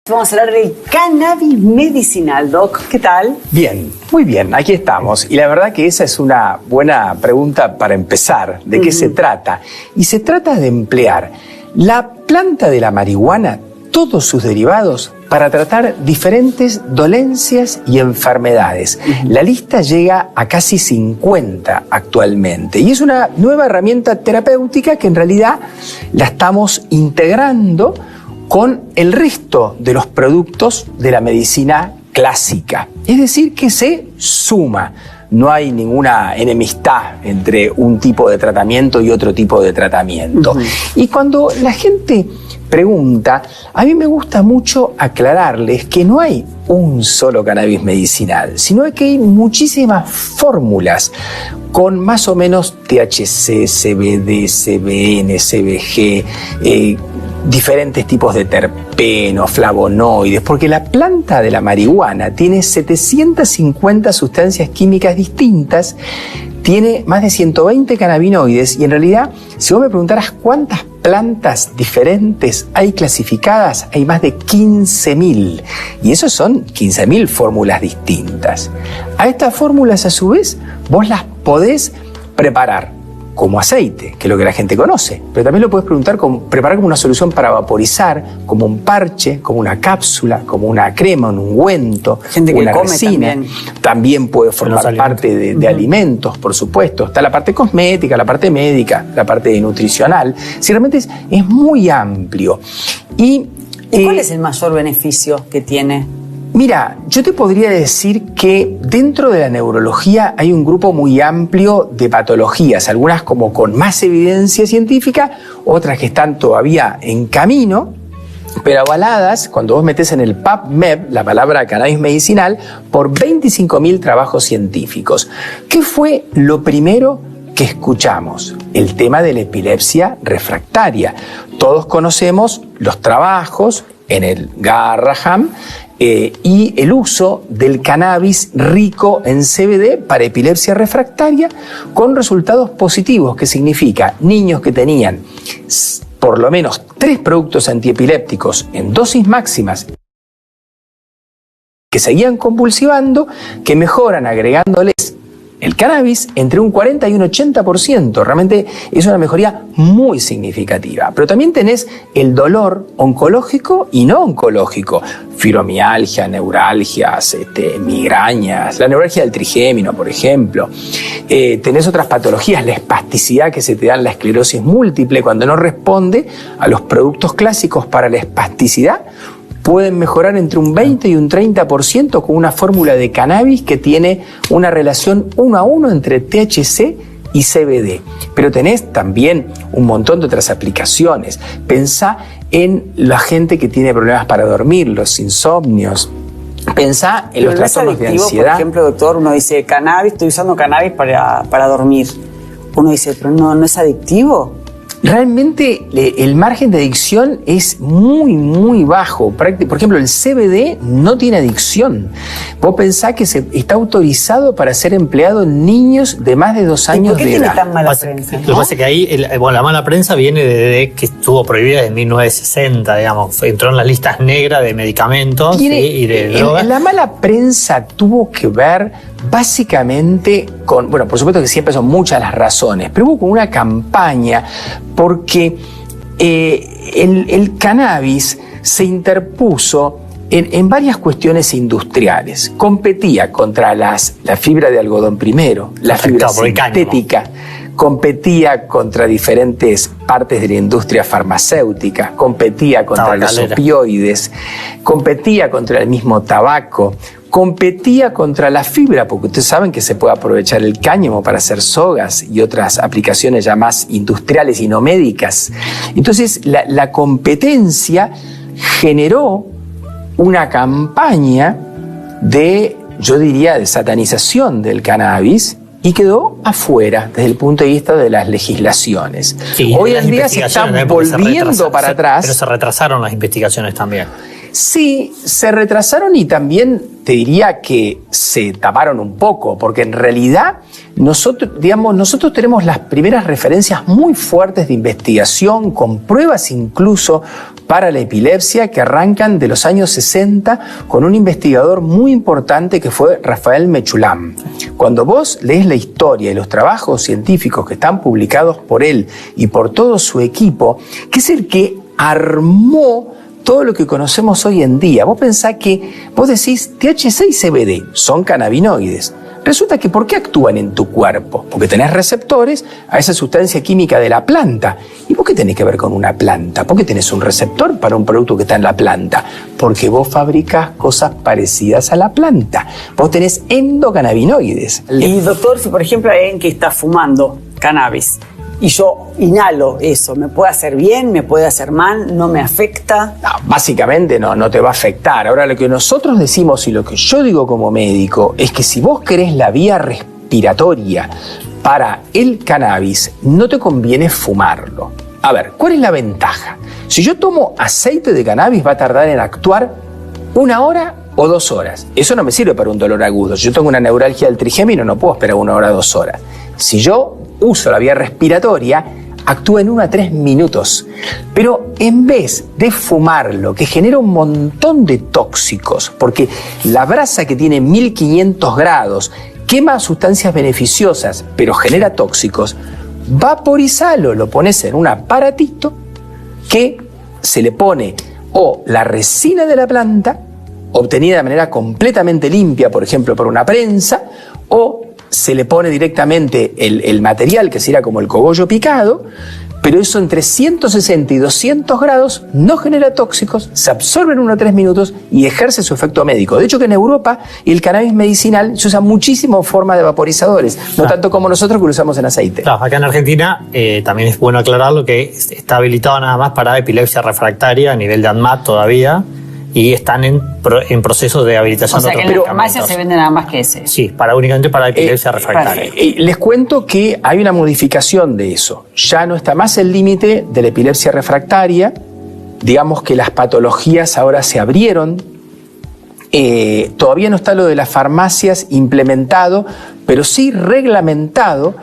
Vamos a hablar del cannabis medicinal, Doc. ¿Qué tal? Bien, muy bien, aquí estamos. Y la verdad que esa es una buena pregunta para empezar. ¿De qué se trata? Y se trata de emplear la planta de la marihuana, todos sus derivados, para tratar diferentes dolencias y enfermedades. La lista llega a casi 50 actualmente. Y es una nueva herramienta terapéutica que en realidad la estamos integrando con el resto de los productos de la medicina clásica. Es decir, que se suma. No hay ninguna enemistad entre un tipo de tratamiento y otro tipo de tratamiento. Y cuando la gente pregunta, a mí me gusta mucho aclararles que no hay un solo cannabis medicinal, sino que hay muchísimas fórmulas con más o menos THC, CBD, CBN, CBG, diferentes tipos de terpenos, flavonoides, porque la planta de la marihuana tiene 750 sustancias químicas distintas, tiene más de 120 cannabinoides y en realidad, si vos me preguntaras cuántas plantas diferentes hay clasificadas, hay más de 15.000 y esos son 15.000 fórmulas distintas. A estas fórmulas a su vez vos las podés preparar como aceite, que es lo que la gente conoce, pero también lo puedes preparar como una solución para vaporizar, como un parche, como una cápsula, como una crema, un ungüento, gente que una come resina. También puede formar parte de alimentos, por supuesto. Está la parte cosmética, la parte médica, la parte nutricional. Si realmente es muy amplio. ¿Y cuál es el mayor beneficio que tiene? Mira, yo te podría decir que dentro de la neurología hay un grupo muy amplio de patologías, algunas como con más evidencia científica, otras que están todavía en camino, pero avaladas, cuando vos metés en el PubMed la palabra cannabis medicinal, por 25.000 trabajos científicos. ¿Qué fue lo primero que escuchamos? El tema de la epilepsia refractaria. Todos conocemos los trabajos en el Garrahan, y el uso del cannabis rico en CBD para epilepsia refractaria con resultados positivos, que significa niños que tenían por lo menos 3 productos antiepilépticos en dosis máximas que seguían convulsivando, que mejoran agregándoles el cannabis entre un 40 y un 80%. Realmente es una mejoría muy significativa. Pero también tenés el dolor oncológico y no oncológico. Fibromialgia, neuralgias, migrañas, la neuralgia del trigémino, por ejemplo. Tenés otras patologías, la espasticidad que se te da en la esclerosis múltiple cuando no responde a los productos clásicos para la espasticidad. Pueden mejorar entre un 20 y un 30% con una fórmula de cannabis que tiene una relación 1 a 1 entre THC y CBD. Pero tenés también un montón de otras aplicaciones. Pensá en la gente que tiene problemas para dormir, los insomnios. Pensá en los trastornos de ansiedad. Por ejemplo, doctor, uno dice cannabis, estoy usando cannabis para dormir. Uno dice, pero no es adictivo. Realmente el margen de adicción es muy, muy bajo. Por ejemplo, el CBD no tiene adicción. Vos pensás que está autorizado para ser empleado en niños de más de 2 años de edad. ¿Por qué tiene tan mala prensa? Lo que pasa es que ahí la mala prensa viene de que estuvo prohibida en 1960, digamos. Entró en las listas negras de medicamentos y de drogas. La mala prensa tuvo que ver básicamente con, bueno, por supuesto que siempre son muchas las razones, pero hubo como una campaña porque el cannabis se interpuso en varias cuestiones industriales. Competía contra la fibra de algodón primero, la fibra sintética, competía contra diferentes partes de la industria farmacéutica, competía contra los opioides, competía contra el mismo tabaco, competía contra la fibra, porque ustedes saben que se puede aprovechar el cáñamo para hacer sogas y otras aplicaciones ya más industriales y no médicas. Entonces, la competencia generó una campaña de, yo diría, de satanización del cannabis y quedó afuera desde el punto de vista de las legislaciones. Sí, hoy en día se están volviendo para atrás. Pero se retrasaron las investigaciones también. Sí, se retrasaron y también te diría que se taparon un poco, porque en realidad nosotros tenemos las primeras referencias muy fuertes de investigación, con pruebas incluso para la epilepsia, que arrancan de los años 60 con un investigador muy importante que fue Rafael Mechoulam. Cuando vos lees la historia y los trabajos científicos que están publicados por él y por todo su equipo, que es el que armó todo lo que conocemos hoy en día. Vos pensás que, vos decís, THC y CBD son cannabinoides. Resulta que ¿por qué actúan en tu cuerpo? Porque tenés receptores a esa sustancia química de la planta. ¿Y por qué tenés que ver con una planta? ¿Por qué tenés un receptor para un producto que está en la planta? Porque vos fabricás cosas parecidas a la planta. Vos tenés endocannabinoides. Y doctor, si por ejemplo hay alguien que está fumando cannabis y yo inhalo eso, ¿me puede hacer bien? ¿Me puede hacer mal? ¿No me afecta? No, básicamente no te va a afectar. Ahora, lo que nosotros decimos y lo que yo digo como médico es que si vos querés la vía respiratoria para el cannabis, no te conviene fumarlo. A ver, ¿cuál es la ventaja? Si yo tomo aceite de cannabis, va a tardar en actuar 1 hora o 2 horas. Eso no me sirve para un dolor agudo. Si yo tengo una neuralgia del trigémino, no puedo esperar 1 hora o 2 horas. Si yo uso la vía respiratoria, actúa en 1 a 3 minutos. Pero en vez de fumarlo, que genera un montón de tóxicos, porque la brasa que tiene 1500 grados quema sustancias beneficiosas, pero genera tóxicos, vaporizalo, lo pones en un aparatito que se le pone o la resina de la planta, obtenida de manera completamente limpia, por ejemplo, por una prensa, o se le pone directamente el material, que sería como el cogollo picado, pero eso entre 160 y 200 grados no genera tóxicos, se absorbe en 1 a 3 minutos y ejerce su efecto médico. De hecho, que en Europa el cannabis medicinal se usa muchísimo en forma de vaporizadores, no tanto como nosotros que lo usamos en aceite. Claro, acá en Argentina también es bueno aclararlo que está habilitado nada más para epilepsia refractaria a nivel de ANMAT todavía, y están en proceso de habilitación. O sea, de que otros en la farmacia medicamentos. se vende nada más que ese. Sí, únicamente para epilepsia refractaria. Les cuento que hay una modificación de eso. Ya no está más el límite de la epilepsia refractaria. Digamos que las patologías ahora se abrieron. Todavía no está lo de las farmacias implementado, pero sí reglamentado.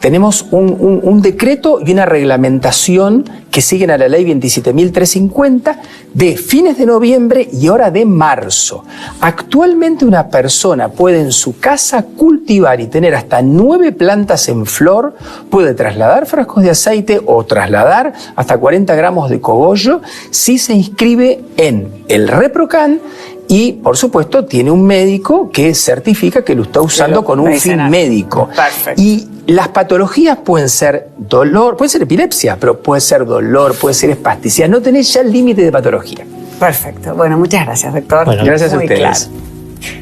Tenemos un decreto y una reglamentación que siguen a la ley 27.350 de fines de noviembre y ahora de marzo. Actualmente una persona puede en su casa cultivar y tener hasta 9 plantas en flor, puede trasladar frascos de aceite o trasladar hasta 40 gramos de cogollo si se inscribe en el ReproCan. Y, por supuesto, tiene un médico que certifica que lo está usando con un fin médico. Perfecto. Y las patologías pueden ser dolor, puede ser epilepsia, pero puede ser dolor, puede ser espasticidad. No tenés ya el límite de patología. Perfecto. Bueno, muchas gracias, doctor. Bueno, gracias a Muy ustedes. claro.